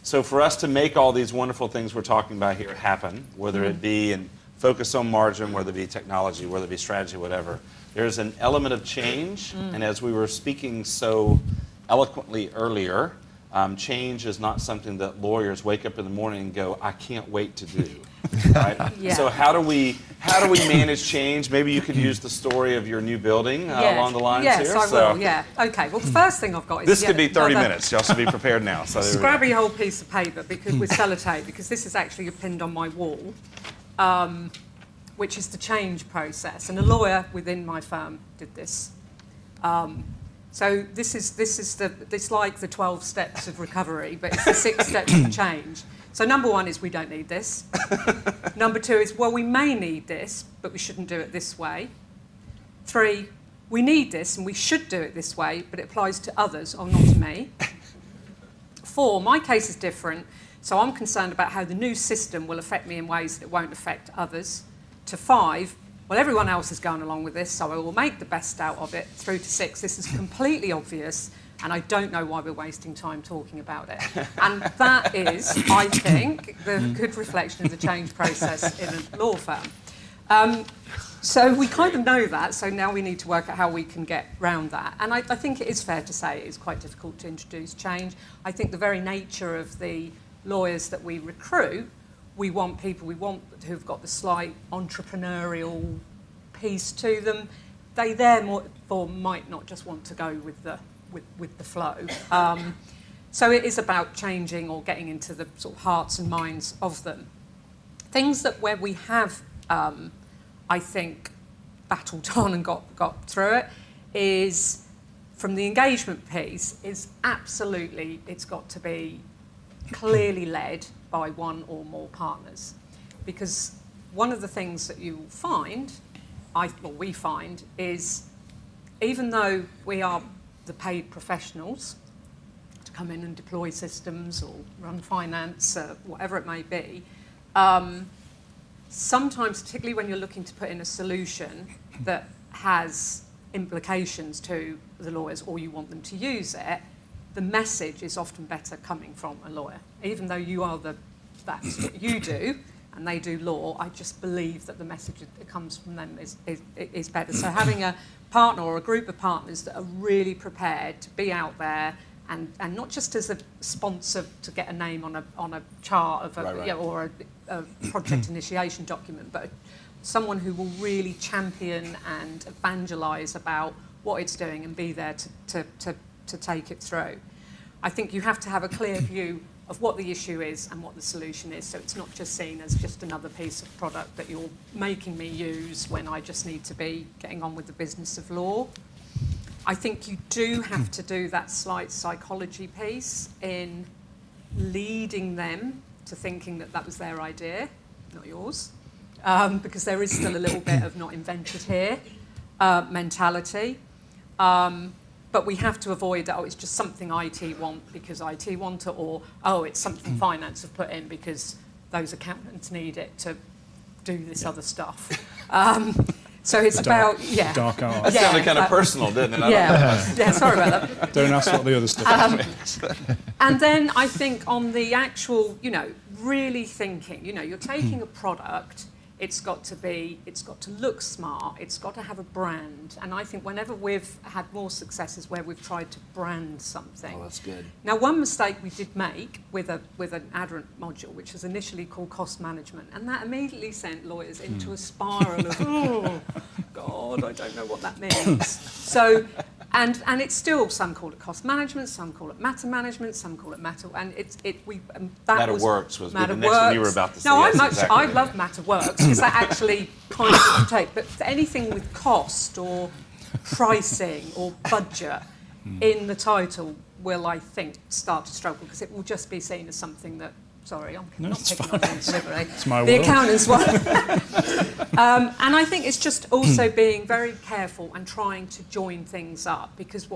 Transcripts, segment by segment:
So for us to make all these wonderful things we're talking about here happen, whether it be and focus on margin, whether it be technology, whether it be strategy, whatever, there's an element of change. And as we were speaking so eloquently earlier, change is not something that lawyers wake up in the morning and go, I can't wait to do. Right? Yeah. So how do we manage change? Maybe you could use the story of your new building along the lines yes, here. I will, yeah. Okay, well, the first thing I've got is... This could be 30 minutes. Y'all should be prepared now. So scrabby whole piece of paper because with sellotape, because this is actually pinned on my wall, which is the change process. And a lawyer within my firm did this. So this is like the 12 steps of recovery, but it's the 6 steps of change. So number 1 is we don't need this. Number 2 is, well, we may need this, but we shouldn't do it this way. 3, we need this and we should do it this way, but it applies to others or not to me. 4, my case is different, so I'm concerned about how the new system will affect me in ways that it won't affect others. To 5, well, everyone else is going along with this, so I will make the best out of it. Through to 6, this is completely obvious, and I don't know why we're wasting time talking about it. And that is, I think, the good reflection of the change process in a law firm. So we kind of know that, so now we need to work out how we can get round that. And I think it is fair to say it is quite difficult to introduce change. I think the very nature of the lawyers that we recruit, we want people who've got the slight entrepreneurial piece to them. They therefore might not just want to go with the flow. So it is about changing or getting into the sort of hearts and minds of them. Things that where we have, I think, battled on and got through it is, from the engagement piece, is absolutely, it's got to be clearly led by one or more partners. Because one of the things that you find, we find, is even though we are the paid professionals to come in and deploy systems or run finance, whatever it may be, sometimes, particularly when you're looking to put in a solution that has implications to the lawyers or you want them to use it, the message is often better coming from a lawyer. Even though that's what you do and they do law, I just believe that the message that comes from them is better. So having a partner or a group of partners that are really prepared to be out there and not just as a sponsor to get a name on a chart of or a project initiation document, but someone who will really champion and evangelise about what it's doing and be there to take it through. I think you have to have a clear view of what the issue is and what the solution is, so it's not just seen as just another piece of product that you're making me use when I just need to be getting on with the business of law. I think you do have to do that slight psychology piece in leading them to thinking that was their idea, not yours, because there is still a little bit of not invented here mentality. But we have to avoid that, it's just something IT want because IT want it, or, it's something finance have put in because those accountants need it to do this other stuff. So it's dark art. That sounded kind of personal, didn't it? Yeah, sorry about that. Don't ask what the other stuff is. And then I think on the actual, really thinking, you're taking a product, it's got to look smart, it's got to have a brand. And I think whenever we've had more successes where we've tried to brand something. Oh, that's good. Now, one mistake we did make with an Aderant module, which was initially called cost management, and that immediately sent lawyers into a spiral of, oh, God, I don't know what that means. So, and it's still, some call it cost management, some call it matter management, some call it matter, and MatterWorks was the next one you were about to say. No, yes, I love MatterWorks because that actually kind of take, but anything with cost or pricing or budget in the title will, I think, start to struggle because it will just be seen as something that, sorry, I'm not picking on you deliberately. It's my the world. Accountants one. And I think it's just also being very careful and trying to join things up, because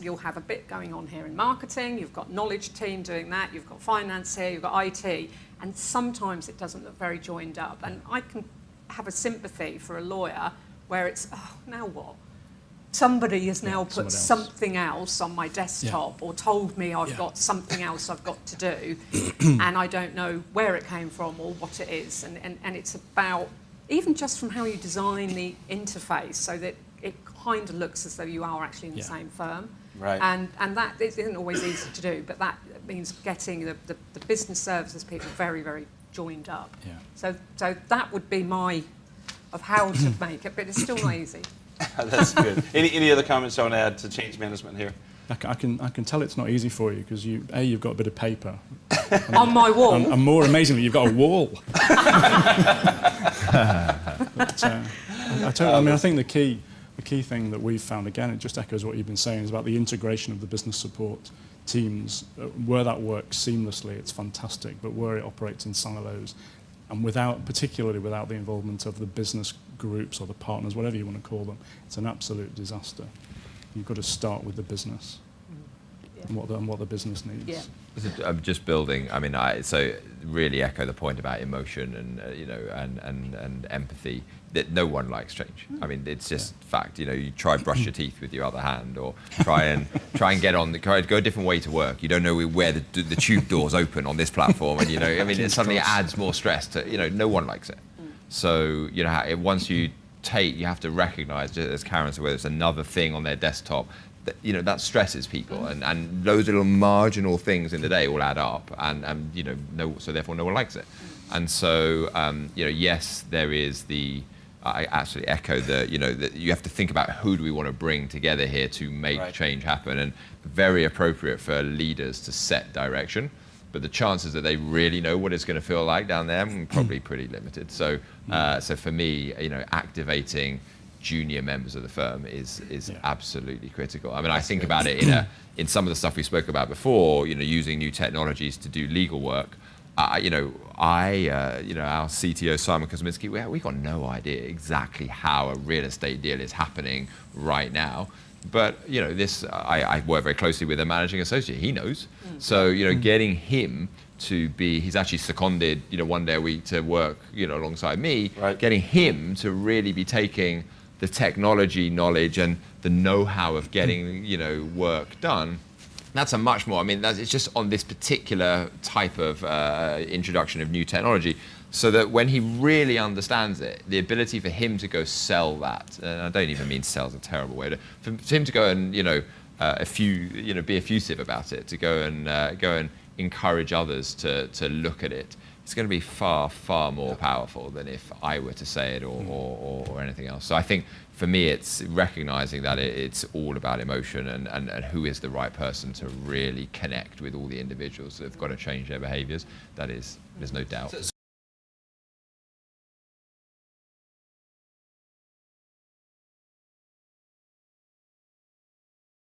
you'll have a bit going on here in marketing, you've got knowledge team doing that, you've got finance here, you've got IT, and sometimes it doesn't look very joined up. And I can have a sympathy for a lawyer where it's, now what? somebody has now someone put else. something else on my desktop or told me I've got something else I've got to do, and I don't know where it came from or what it is. And it's about, even just from how you design the interface so that it kind of looks as though you are actually in the same firm. Right. And that isn't always easy to do, but that means getting the business services people very, very joined up. Yeah. So that would be my, of how to make it, but it's still not easy. That's good. Any other comments you want to add to change management here? I can tell it's not easy for you because you've got a bit of paper. On my wall. And more amazingly, you've got a wall. But, I think the key thing that we've found, again, it just echoes what you've been saying, is about the integration of the business support teams. Where that works seamlessly, it's fantastic, but where it operates in silos, and particularly without the involvement of the business groups or the partners, whatever you want to call them, it's an absolute disaster. You've got to start with the business and what the business needs. Yeah. I'm just building. I mean, so really echo the point about emotion and and empathy. That no one likes change. I mean, it's just fact. You try brush your teeth with your other hand, or try and go a different way to work. You don't know where the tube doors open on this platform, and I mean, it suddenly adds more stress to. No one likes it. So once you have to recognise, as Karen said, whether it's another thing on their desktop. That stresses people, and those little marginal things in the day all add up, and so therefore no one likes it. And so yes, there is I absolutely echo that you have to think about who do we want to bring together here to make change happen, and very appropriate for leaders to set direction. But the chances that they really know what it's going to feel like down there are probably pretty limited. So so for me, activating junior members of the firm is absolutely critical. I mean, I think about it in some of the stuff we spoke about before, using new technologies to do legal work. Our CTO, Simon Kosminski, we got no idea exactly how a real estate deal is happening right now. But, I work very closely with a managing associate. He knows. So, getting him to be, he's actually seconded, one day a week to work, alongside me, getting him to really be taking the technology knowledge and the know-how of getting, work done. That's a much more, it's just on this particular type of introduction of new technology, so that when he really understands it, the ability for him to go sell that, and I don't even mean sell's a terrible way, for him to go and, be effusive about it, to go and encourage others to look at it, it's going to be far, far more powerful than if I were to say it or anything else. So I think for me, it's recognizing that it's all about emotion and who is the right person to really connect with all the individuals that have got to change their behaviors. There's no doubt.